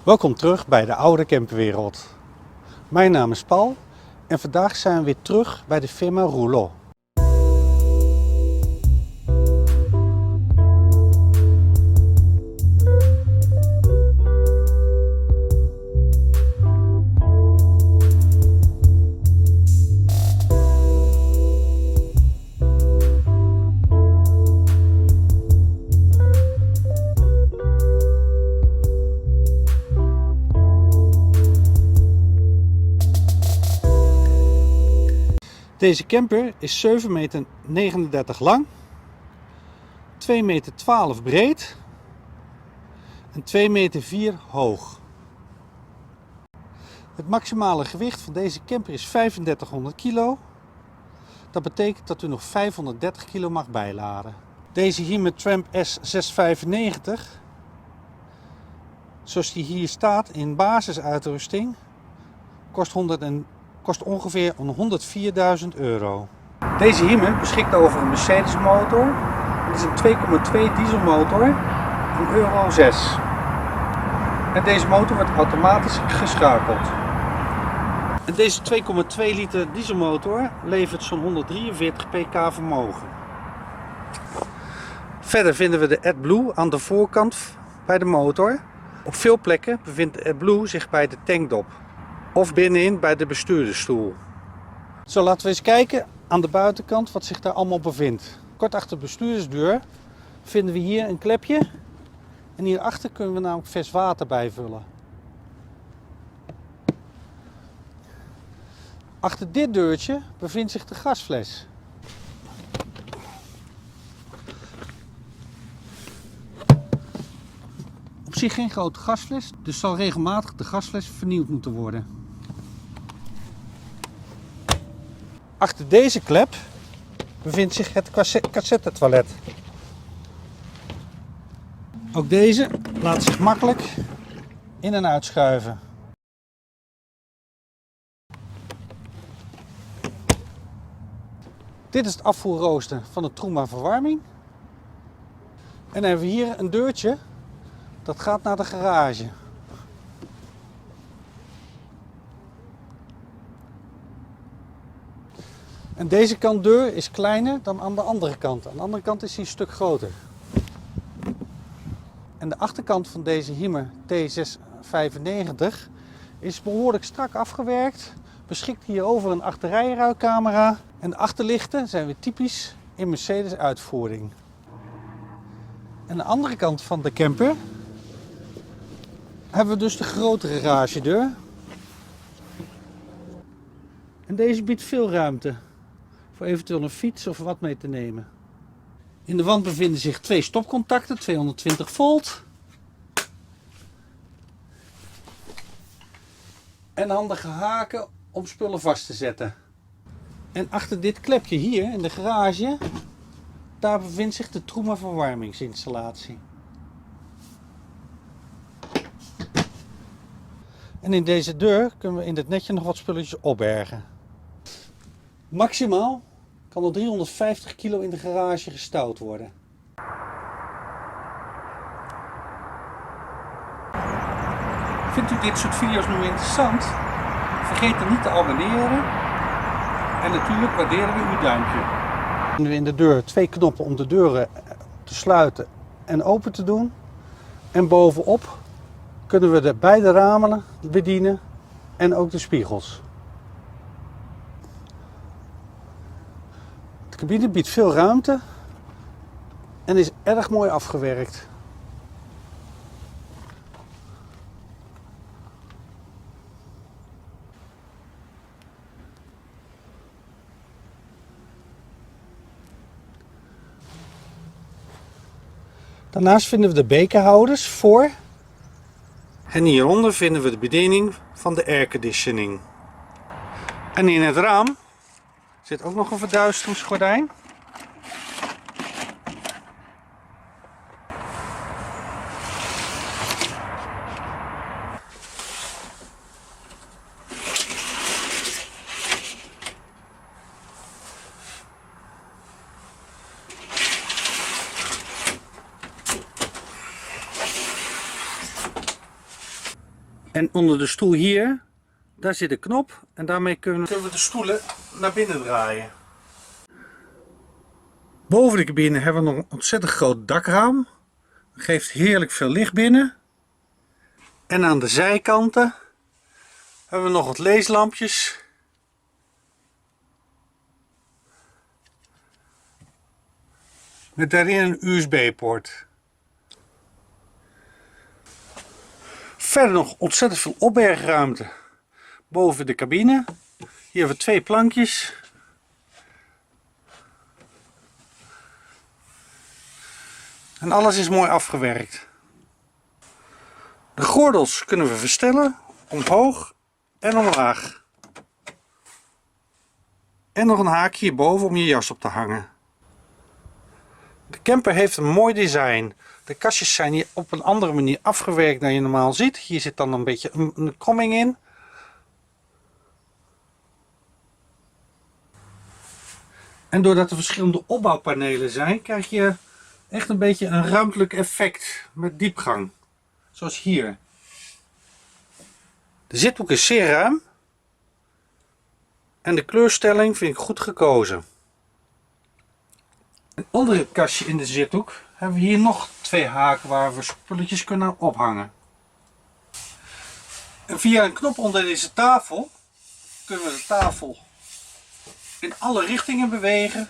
Welkom terug bij de oude camperwereld. Mijn naam is Paul en vandaag zijn we weer terug bij de firma Rouleau. Deze camper is 7,39 meter lang, 2,12 meter breed en 2,4 meter hoog. Het maximale gewicht van deze camper is 3500 kilo. Dat betekent dat u nog 530 kilo mag bijladen. Deze Hymer Tramp S695, zoals die hier staat in basisuitrusting, kost ongeveer 104.000 euro. Deze Hymer beschikt over een Mercedes motor. Het is een 2,2 dieselmotor, een Euro 6. En deze motor wordt automatisch geschakeld. En deze 2,2 liter dieselmotor levert zo'n 143 pk vermogen. Verder vinden we de AdBlue aan de voorkant bij de motor. Op veel plekken bevindt de AdBlue zich bij de tankdop of binnenin bij de bestuurdersstoel. Zo, laten we eens kijken aan de buitenkant wat zich daar allemaal bevindt. Kort achter de bestuurdersdeur vinden we hier een klepje. En hierachter kunnen we namelijk vers water bijvullen. Achter dit deurtje bevindt zich de gasfles. Op zich geen grote gasfles, dus zal regelmatig de gasfles vernieuwd moeten worden. Achter deze klep bevindt zich het cassettetoilet. Ook deze laat zich makkelijk in en uitschuiven. Dit is het afvoerrooster van de Truma verwarming. En dan hebben we hier een deurtje dat gaat naar de garage. En deze kant deur is kleiner dan aan de andere kant. Aan de andere kant is hij een stuk groter. En de achterkant van deze Hymer T695 is behoorlijk strak afgewerkt. Beschikt hier over een achterrijruitcamera. En de achterlichten zijn weer typisch in Mercedes uitvoering. En de andere kant van de camper hebben we dus de grotere garagedeur. En deze biedt veel ruimte voor eventueel een fiets of wat mee te nemen. In de wand bevinden zich twee stopcontacten, 220 volt. En handige haken om spullen vast te zetten. En achter dit klepje hier in de garage, daar bevindt zich de Truma verwarmingsinstallatie. En in deze deur kunnen we in dit netje nog wat spulletjes opbergen. Maximaal kan er 350 kilo in de garage gestouwd worden. Vindt u dit soort video's nu interessant? Vergeet dan niet te abonneren. En natuurlijk waarderen we uw duimpje. We hebben in de deur twee knoppen om de deuren te sluiten en open te doen. En bovenop kunnen we de beide ramen bedienen en ook de spiegels. De cabine biedt veel ruimte en is erg mooi afgewerkt. Daarnaast vinden we de bekerhouders voor. En hieronder vinden we de bediening van de airconditioning. En in het raam zit ook nog een verduisteringsgordijn. En onder de stoel hier, daar zit een knop en daarmee kunnen we de stoelen naar binnen draaien. Boven de cabine hebben we nog een ontzettend groot dakraam. Dat geeft heerlijk veel licht binnen. En aan de zijkanten hebben we nog wat leeslampjes. Met daarin een USB-poort. Verder nog ontzettend veel opbergruimte boven de cabine. Hier hebben we 2 plankjes. En alles is mooi afgewerkt. De gordels kunnen we verstellen, omhoog en omlaag. En nog een haakje hierboven om je jas op te hangen. De camper heeft een mooi design. De kastjes zijn hier op een andere manier afgewerkt dan je normaal ziet. Hier zit dan een beetje een kromming in. En doordat er verschillende opbouwpanelen zijn, krijg je echt een beetje een ruimtelijk effect met diepgang. Zoals hier. De zithoek is zeer ruim. En de kleurstelling vind ik goed gekozen. En onder het kastje in de zithoek hebben we hier nog 2 haken waar we spulletjes kunnen ophangen. En via een knop onder deze tafel kunnen we de tafel in alle richtingen bewegen.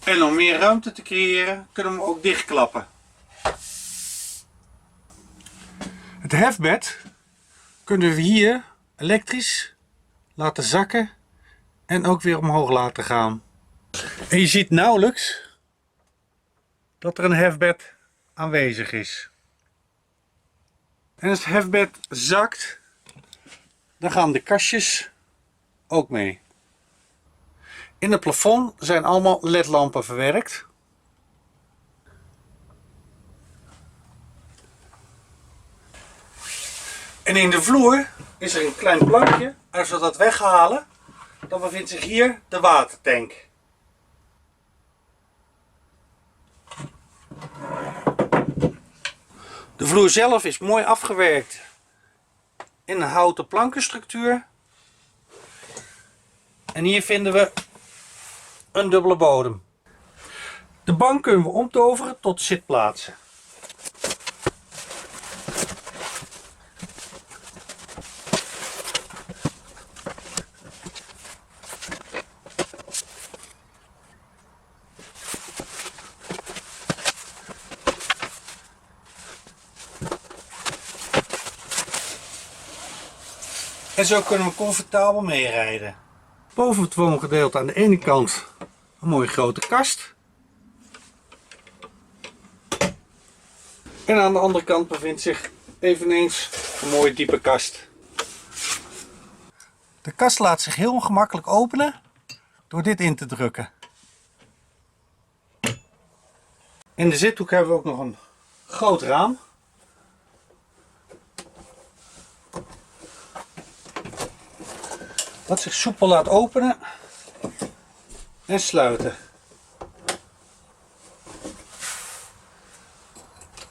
En om meer ruimte te creëren kunnen we hem ook dichtklappen. Het hefbed kunnen we hier elektrisch laten zakken en ook weer omhoog laten gaan. En je ziet nauwelijks dat er een hefbed aanwezig is. En als het hefbed zakt, dan gaan de kastjes ook mee. In het plafond zijn allemaal ledlampen verwerkt. En in de vloer is er een klein plankje. En als we dat weghalen, dan bevindt zich hier de watertank. De vloer zelf is mooi afgewerkt in een houten plankenstructuur. En hier vinden we een dubbele bodem. De bank kunnen we omtoveren tot zitplaatsen. En zo kunnen we comfortabel meerijden. Boven het woongedeelte aan de ene kant een mooie grote kast. En aan de andere kant bevindt zich eveneens een mooie diepe kast. De kast laat zich heel gemakkelijk openen door dit in te drukken. In de zithoek hebben we ook nog een groot raam. Dat zich soepel laat openen en sluiten.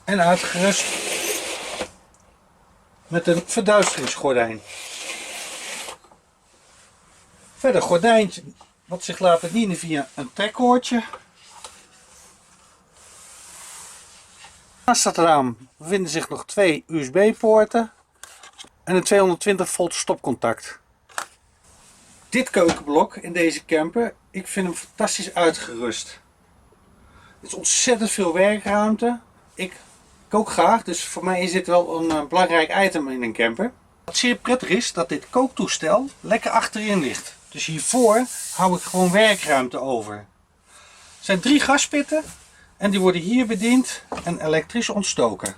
En uitgerust met een verduisteringsgordijn. Verder gordijntje wat zich laat bedienen via een trekkoordje. Naast dat raam bevinden zich nog 2 USB-poorten en een 220 volt stopcontact. Dit keukenblok in deze camper, ik vind hem fantastisch uitgerust. Er is ontzettend veel werkruimte. Ik kook graag, dus voor mij is dit wel een belangrijk item in een camper. Wat zeer prettig is, dat dit kooktoestel lekker achterin ligt. Dus hiervoor hou ik gewoon werkruimte over. Er zijn 3 gaspitten en die worden hier bediend en elektrisch ontstoken.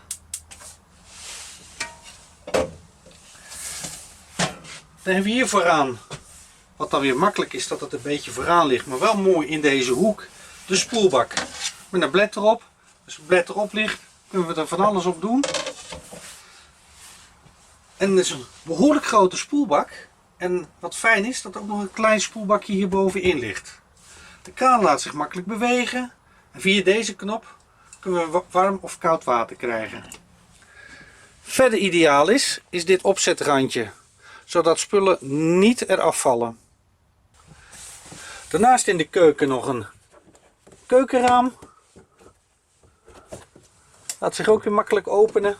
Dan hebben we hier vooraan, wat dan weer makkelijk is dat het een beetje vooraan ligt, maar wel mooi in deze hoek, de spoelbak. Met een blad erop. Als het blad erop ligt, kunnen we er van alles op doen. En het is een behoorlijk grote spoelbak. En wat fijn is, dat er ook nog een klein spoelbakje hierbovenin ligt. De kraan laat zich makkelijk bewegen. En via deze knop kunnen we warm of koud water krijgen. Verder ideaal is dit opzetrandje, zodat spullen niet eraf vallen. Daarnaast in de keuken nog een keukenraam. Laat zich ook weer makkelijk openen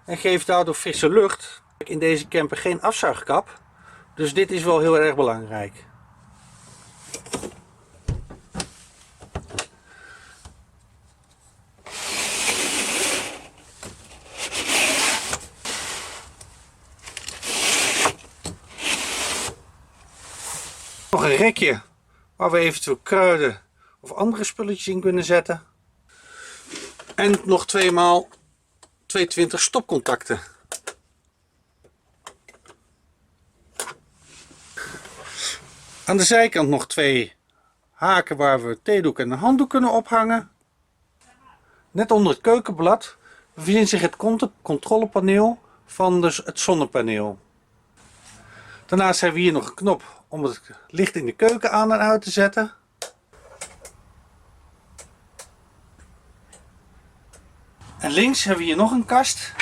en geeft daardoor frisse lucht. In deze camper geen afzuigkap, dus dit is wel heel erg belangrijk. Nog een rekje waar we eventueel kruiden of andere spulletjes in kunnen zetten. En nog 2x220 stopcontacten. Aan de zijkant nog 2 haken waar we theedoek en een handdoek kunnen ophangen. Net onder het keukenblad bevindt zich het controlepaneel van het zonnepaneel. Daarnaast hebben we hier nog een knop om het licht in de keuken aan en uit te zetten. En links hebben we hier nog een kast.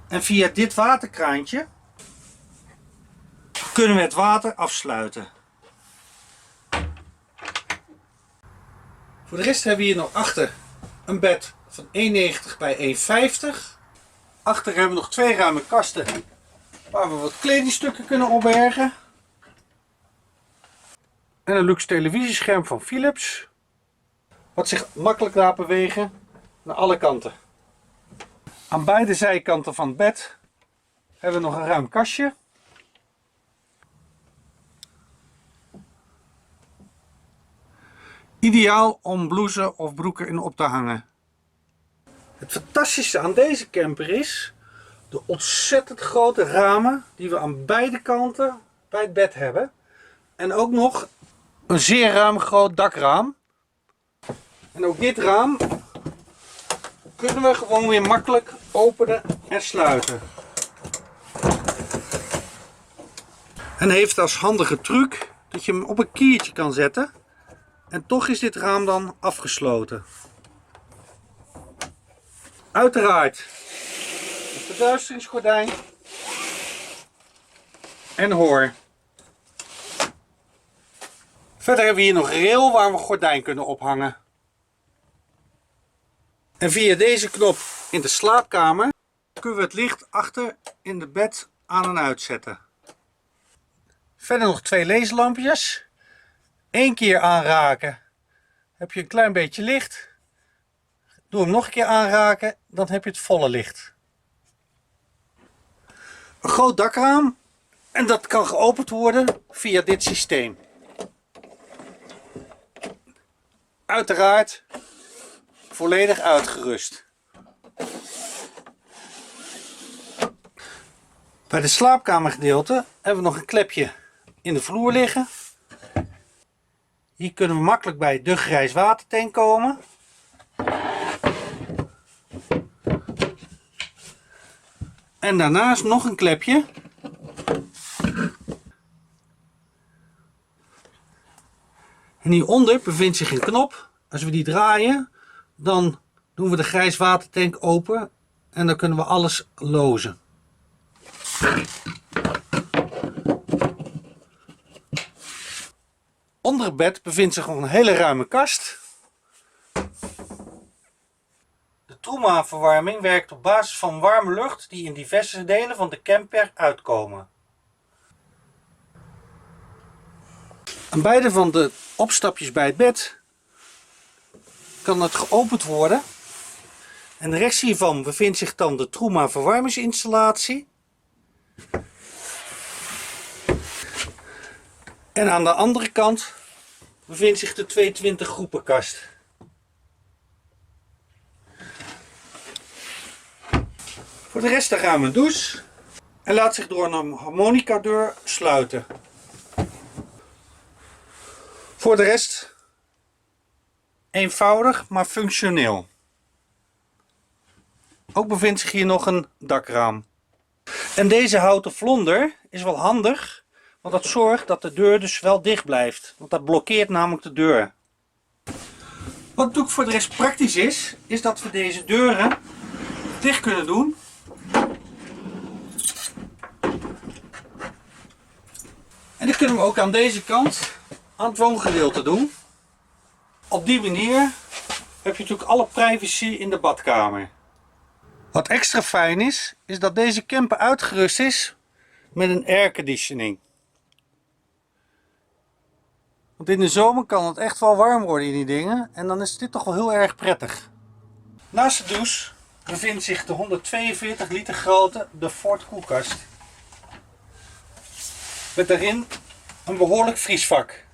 En via dit waterkraantje kunnen we het water afsluiten. Voor de rest hebben we hier nog achter een bed van 1,90 bij 1,50. Achter hebben we nog 2 ruime kasten waar we wat kledingstukken kunnen opbergen. En een luxe televisiescherm van Philips, wat zich makkelijk laat bewegen naar alle kanten. Aan beide zijkanten van het bed hebben we nog een ruim kastje. Ideaal om blouses of broeken in op te hangen. Het fantastische aan deze camper is de ontzettend grote ramen die we aan beide kanten bij het bed hebben. En ook nog een zeer ruim groot dakraam. En ook dit raam kunnen we gewoon weer makkelijk openen en sluiten. En heeft als handige truc dat je hem op een kiertje kan zetten. En toch is dit raam dan afgesloten. Uiteraard het verduisteringsgordijn en hoor. Verder hebben we hier nog een rail waar we gordijn kunnen ophangen. En via deze knop in de slaapkamer kunnen we het licht achter in het bed aan en uitzetten. Verder nog 2 leeslampjes. 1 keer aanraken, heb je een klein beetje licht. Doe hem nog een keer aanraken, dan heb je het volle licht. Een groot dakraam en dat kan geopend worden via dit systeem. Uiteraard volledig uitgerust. Bij de slaapkamergedeelte hebben we nog een klepje in de vloer liggen. Hier kunnen we makkelijk bij de grijswatertank komen. En daarnaast nog een klepje. En hieronder bevindt zich een knop. Als we die draaien, dan doen we de grijswatertank open en dan kunnen we alles lozen. Onder het bed bevindt zich nog een hele ruime kast. De Truma-verwarming werkt op basis van warme lucht die in diverse delen van de camper uitkomen. Aan beide van de opstapjes bij het bed kan het geopend worden. En rechts hiervan bevindt zich dan de Truma verwarmingsinstallatie. En aan de andere kant bevindt zich de 220 groepenkast. Voor de rest een ruime douche en laat zich door een harmonica-deur sluiten. Voor de rest eenvoudig maar functioneel. Ook bevindt zich hier nog een dakraam. En deze houten vlonder is wel handig, want dat zorgt dat de deur dus wel dicht blijft. Want dat blokkeert namelijk de deur. Wat natuurlijk voor de rest praktisch is dat we deze deuren dicht kunnen doen. En dat kunnen we ook aan deze kant, aan het woongedeelte doen. Op die manier heb je natuurlijk alle privacy in de badkamer. Wat extra fijn is dat deze camper uitgerust is met een airconditioning. Want in de zomer kan het echt wel warm worden in die dingen en dan is dit toch wel heel erg prettig. Naast de douche bevindt zich de 142 liter grote De Ford koelkast. Met daarin een behoorlijk vriesvak.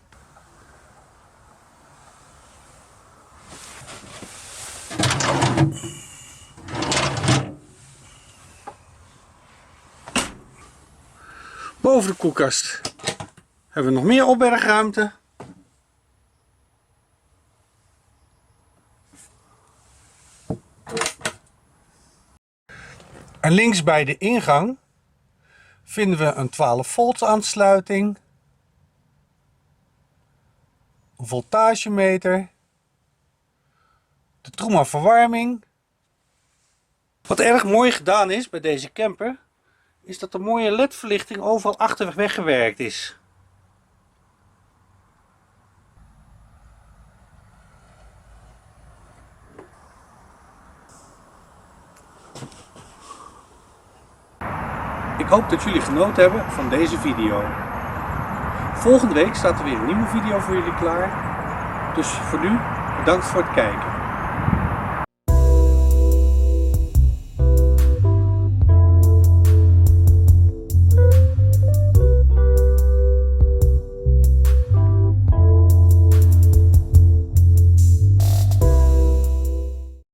Boven de koelkast hebben we nog meer opbergruimte. En links bij de ingang vinden we een 12 volt aansluiting, een voltagemeter, de Truma verwarming. Wat erg mooi gedaan is bij deze camper, is dat de mooie LED-verlichting overal achterweg weggewerkt is. Ik hoop dat jullie genoten hebben van deze video. Volgende week staat er weer een nieuwe video voor jullie klaar. Dus voor nu, bedankt voor het kijken.